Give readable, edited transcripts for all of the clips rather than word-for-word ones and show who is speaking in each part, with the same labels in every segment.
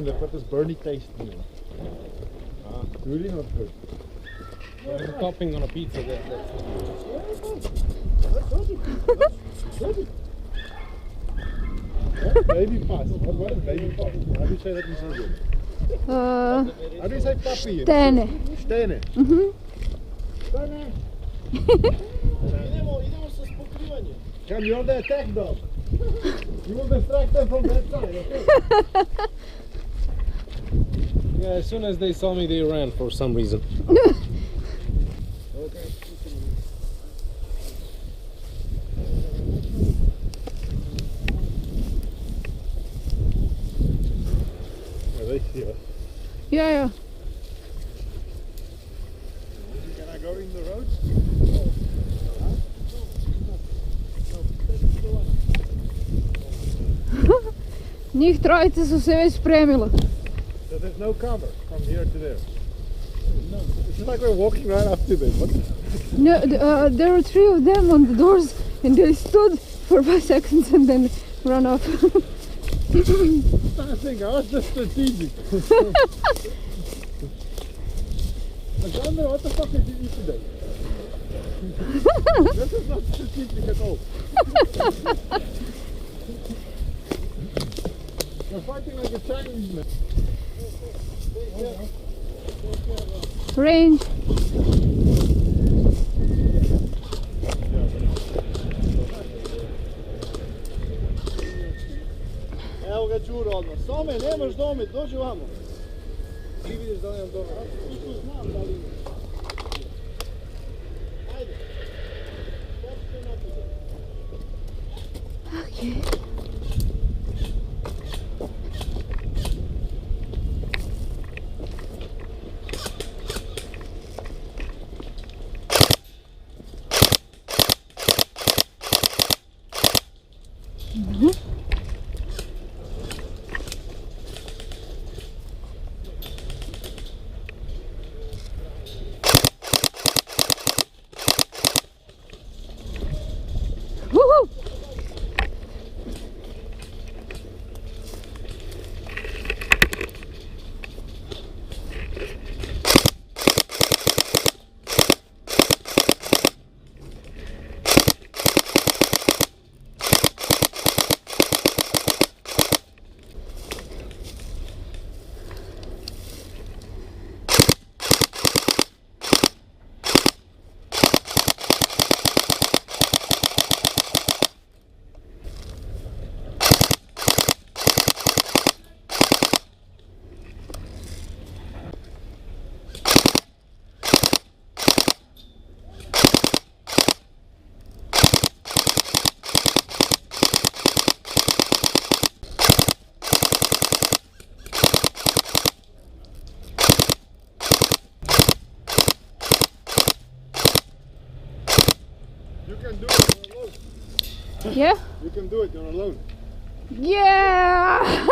Speaker 1: and they've got this burny taste in them. It's really not good.
Speaker 2: Like a topping on a pizza. That's
Speaker 1: baby pus. What is baby pus? How do you say that in Serbian? How do you say puppy?
Speaker 3: Stene.
Speaker 1: Stene. Stene.
Speaker 2: Idemo sa pokrivanjem.
Speaker 1: Come, you're the attack dog. You will distract them from that side, okay?
Speaker 2: Yeah, as soon as they saw me, they ran for some reason.
Speaker 1: Okay. They see us.
Speaker 3: Ja.
Speaker 1: Can I go in the road?
Speaker 3: Njih trojica su se već spremila.
Speaker 1: So there's no cover from here to there. No, it's like we're walking right up to them.
Speaker 3: No, there were 3 of them on the doors and they stood for 5 seconds and then ran off.
Speaker 1: I think I was just strategic. Alexander, what the fuck did you eat today? This is not strategic at all. You're fighting like a Chinese man.
Speaker 3: Range.
Speaker 1: Evo ga Đuro odmah. Some, nemaš domet, dođi vamo. Ti vidiš da li imam domet. Tu znam da li imam. Ajde. Počne naprijed.
Speaker 3: Okay. Woohoo!
Speaker 1: You can do it, you're alone.
Speaker 3: Yeah?
Speaker 1: You can do it, you're alone.
Speaker 3: Yeah!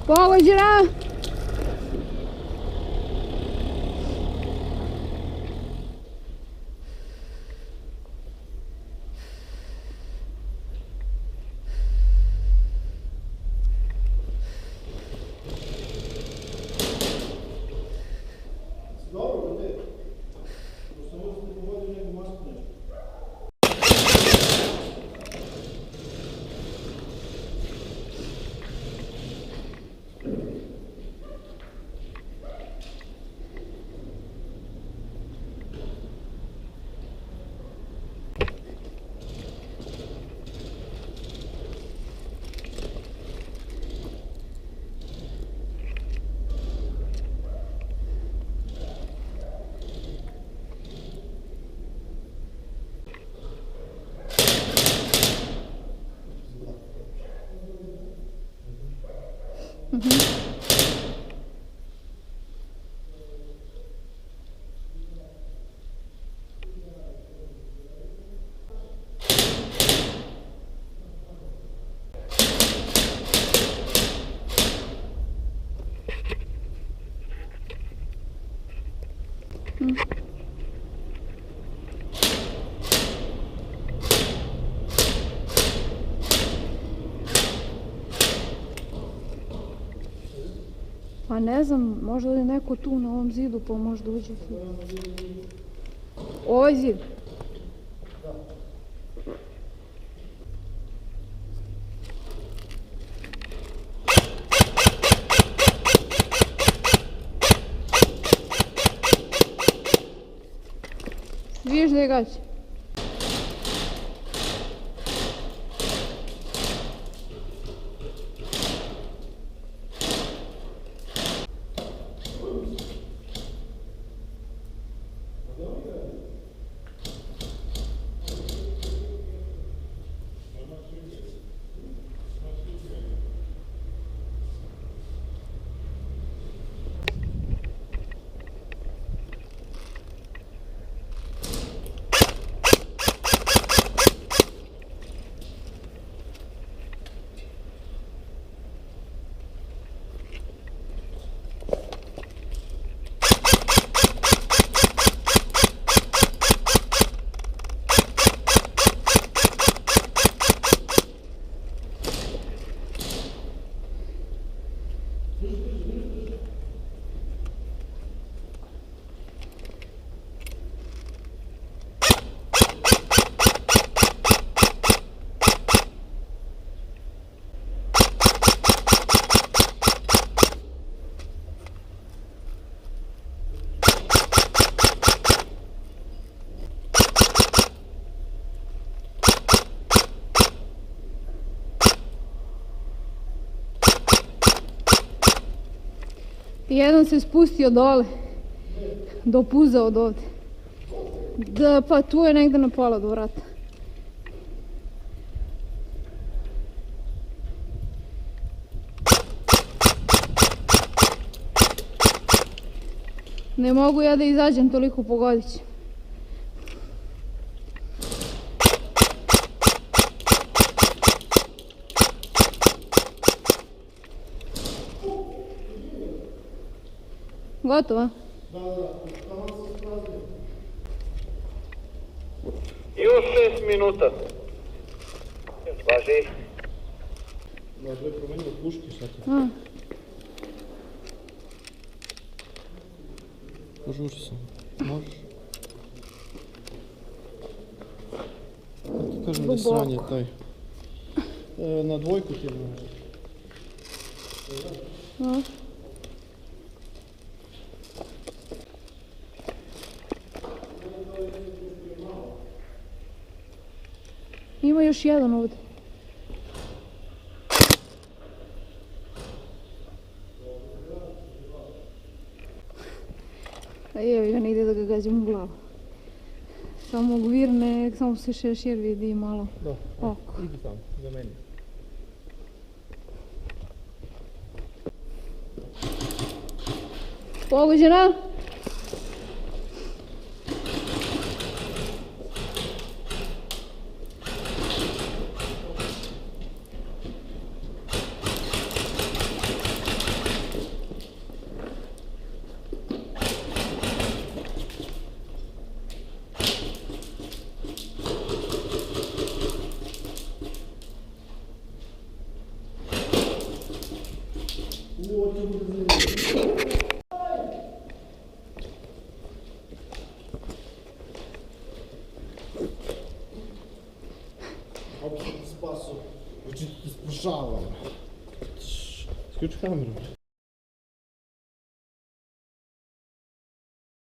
Speaker 3: Pogođena! Pa ne znam, možda je neko tu na ovom zidu pa možda uđe. Ovaj zid. Vidiš da je gaće? Jedan se spustio dole, dopuzao od ovde. Da, pa tu je negde na pola do vrata. Ne mogu ja da izađem, toliko pogodit će. Gotovo?
Speaker 1: Da. Tamo se prazni.
Speaker 4: Još 6 minuta. Važi.
Speaker 1: Da, to je promenio puški, šta ti? Požuri sam. Možeš? Kako ti kažem da je sranje taj? Na dvojku ti je možeš.
Speaker 3: Ima još jedan ovdje. A evo ga, ne ide da ga gađam u glavu. Samo gvirne, samo se šešir vidi malo oko.
Speaker 1: Idi tamo, za meni.
Speaker 3: Pogođena?
Speaker 1: Opet sam ti spasao. Očito ti spašavam. Isključi kameru.